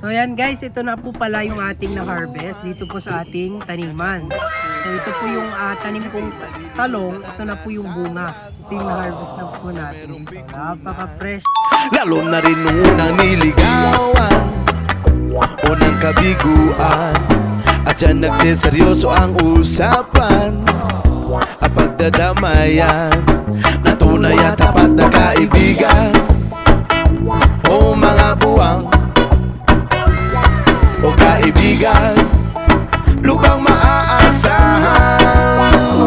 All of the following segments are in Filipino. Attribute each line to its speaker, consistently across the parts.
Speaker 1: So yan guys, ito na po pala yung ating na-harvest dito po sa ating taniman. So ito po yung tanim kong talong, ito na po yung bunga. Ito yung na-harvest na po natin. So napaka-fresh.
Speaker 2: Lalo na rin nung unang niligawan, unang kabiguan, at dyan nagsiseryoso ang usapan at pagdadamayan na tunay at tapat na kaibigan. O mga buwang o kaibigan, lubang maaasahan.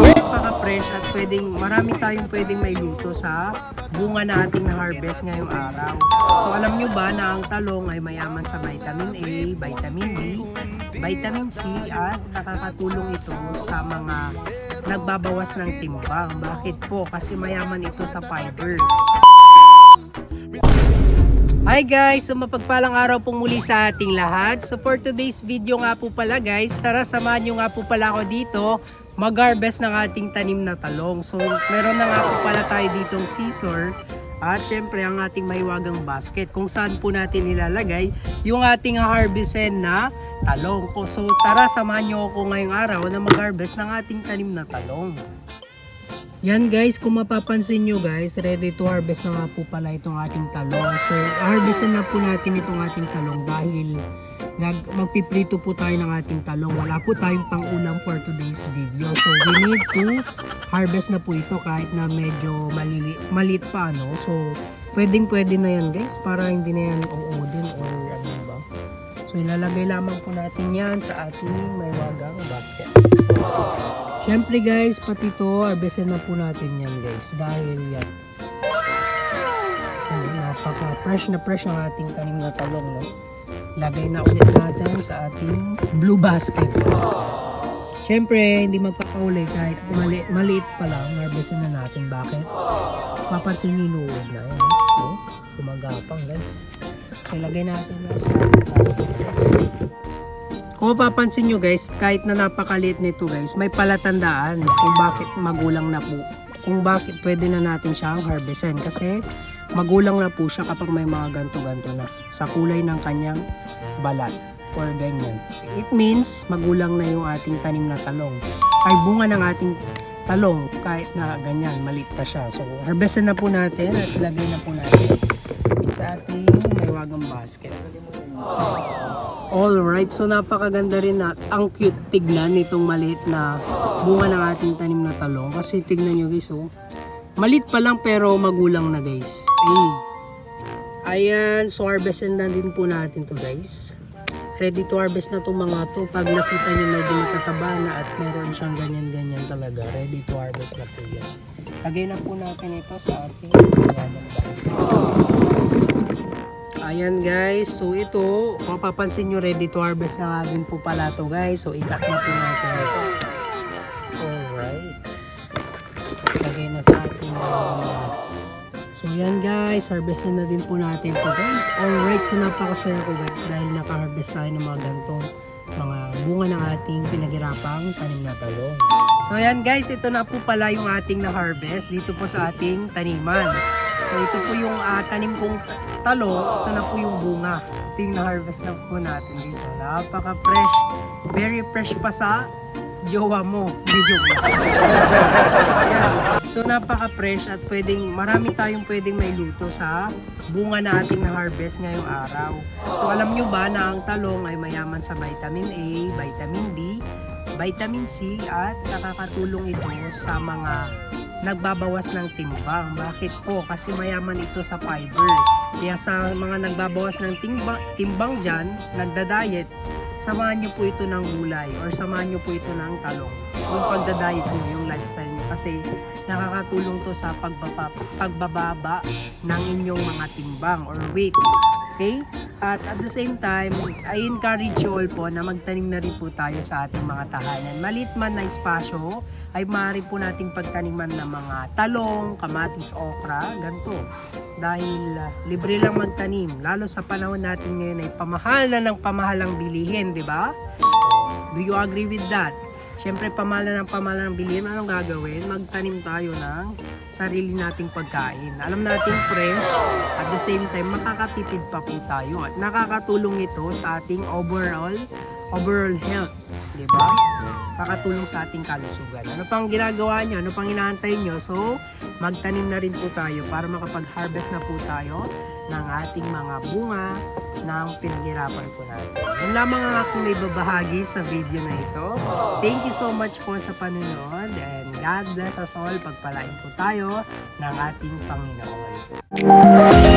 Speaker 1: Napaka-fresh at marami tayong pwedeng mailuto sa bunga na ating na-harvest ngayong araw. So alam nyo ba na ang talong ay mayaman sa vitamin A, vitamin B, vitamin C at nakakatulong ito sa mga nagbabawas ng timbang. Bakit po? Kasi mayaman ito sa fiber. Hi guys! So mapagpalang araw pong muli sa ating lahat. So for today's video nga po pala guys, tara samahan nyo nga po pala ako dito mag-harvest ng ating tanim na talong. So meron na nga po pala tayo ditong scissor at syempre ang ating maiwagang basket kung saan po natin ilalagay yung ating harvestin na talong. So tara samahan nyo ako ngayong araw na mag-harvest ng ating tanim na talong. Yan guys, kung mapapansin nyo guys, ready to harvest na nga po pala itong ating talong. So, harvestin na po natin itong ating talong dahil magpiprito po tayo ng ating talong. Wala po tayong pang-ulam for today's video. So, we need to harvest na po ito kahit na medyo maliit pa ano. So, pwede na yan guys para hindi na yan uudin or ano ba. So, ilalagay lamang po natin yan sa ating maywagang basket. Siyempre guys, pati ito, harvestin na po natin yan guys. Dahil yan. Napaka-fresh na fresh ang ating tanim na talong. No? Lagay na ulit natin sa ating blue basket. Siyempre, hindi magpapahuli kahit maliit pa lang. Harvestin na natin. Bakit? Papansin nyo inuod na yan. No? Gumagapang guys. Ilagay natin na sa basket guys. Kung mapapansin nyo guys, kahit na napakaliit nito guys, may palatandaan kung bakit magulang na po. Kung bakit pwede na natin siyang harvestin. Kasi magulang na po siya kapag may mga ganto-ganto na sa kulay ng kanyang balat or ganyan. It means magulang na yung ating tanim na talong. Ay bunga ng ating talong kahit na ganyan, maliit pa siya. So harvestin na po natin at ilagay na po natin sa ating maywagang basket. Alright, so napakaganda rin na ang cute tignan nitong maliit na bunga ng ating tanim na talong. Kasi tignan nyo guys, oh. Maliit pa lang pero magulang na guys. Hey. Ayan, so harvestin na din po natin to guys. Ready to harvest na itong mga to. Pag nakita nyo medyo matataba na at meron siyang ganyan-ganyan talaga. Ready to harvest na po yan. Lagay na po natin ito sa ating basket. Ayan guys, so ito, mapapansin nyo ready to harvest na nga din po pala to guys. So ikat na po natin ito. Alright. Lagay na sa ating basket. So yan guys, harvestin na din po natin to guys. Alright, so napakasaya ko guys dahil naka-harvest tayo ng mga gantong mga bunga ng ating pinaghirapang tanim na talong. So yan guys, ito na po pala yung ating na-harvest dito po sa ating taniman. So ito po yung tanim kong talong, ito na po yung bunga. Ito yung na-harvest na po natin guys. So napaka-fresh, very fresh pa sa jowa mo. Hindi joke lang. So napaka-fresh at marami tayong pwedeng mailuto sa bunga na ating na-harvest ngayong araw. So alam nyo ba na ang talong ay mayaman sa vitamin A, vitamin B, vitamin C at nakakatulong ito sa mga nagbabawas ng timbang. Bakit po? Kasi mayaman ito sa fiber. Kaya sa mga nagbabawas ng timbang dyan, nagda-diet, samahan nyo po ito ng gulay or samahan nyo po ito ng talong. Yung pagda-diet nyo, yung lifestyle nyo. Kasi nakakatulong to sa pagbababa ng inyong mga timbang or weight. Okay? At the same time, I encourage you all po na magtanim na rin po tayo sa ating mga tahanan. Maliit man na espasyo, ay maaari po nating pagtaniman ng mga talong, kamatis, okra, ganito. Dahil libre lang magtanim. Lalo sa panahon natin ngayon ay pamahal na ng pamahal ang bilihin, di ba? Do you agree with that? syempre pamala ng bilhin, anong gagawin? Magtanim tayo ng sarili nating pagkain. Alam nating fresh, at the same time makakatipid pa po tayo at nakakatulong ito sa ating overall health, di ba? Makakatulong sa ating kalusugan. Ano pang ginagawa nyo? Ano pang inaantay nyo? So, magtanim na rin po tayo para makapag-harvest na po tayo ng ating mga bunga ng pinaghirapan po natin. Yan lamang ang aking may babahagi sa video na ito. Thank you so much po sa panunod and God bless us all. Pagpalain po tayo ng ating Panginoon.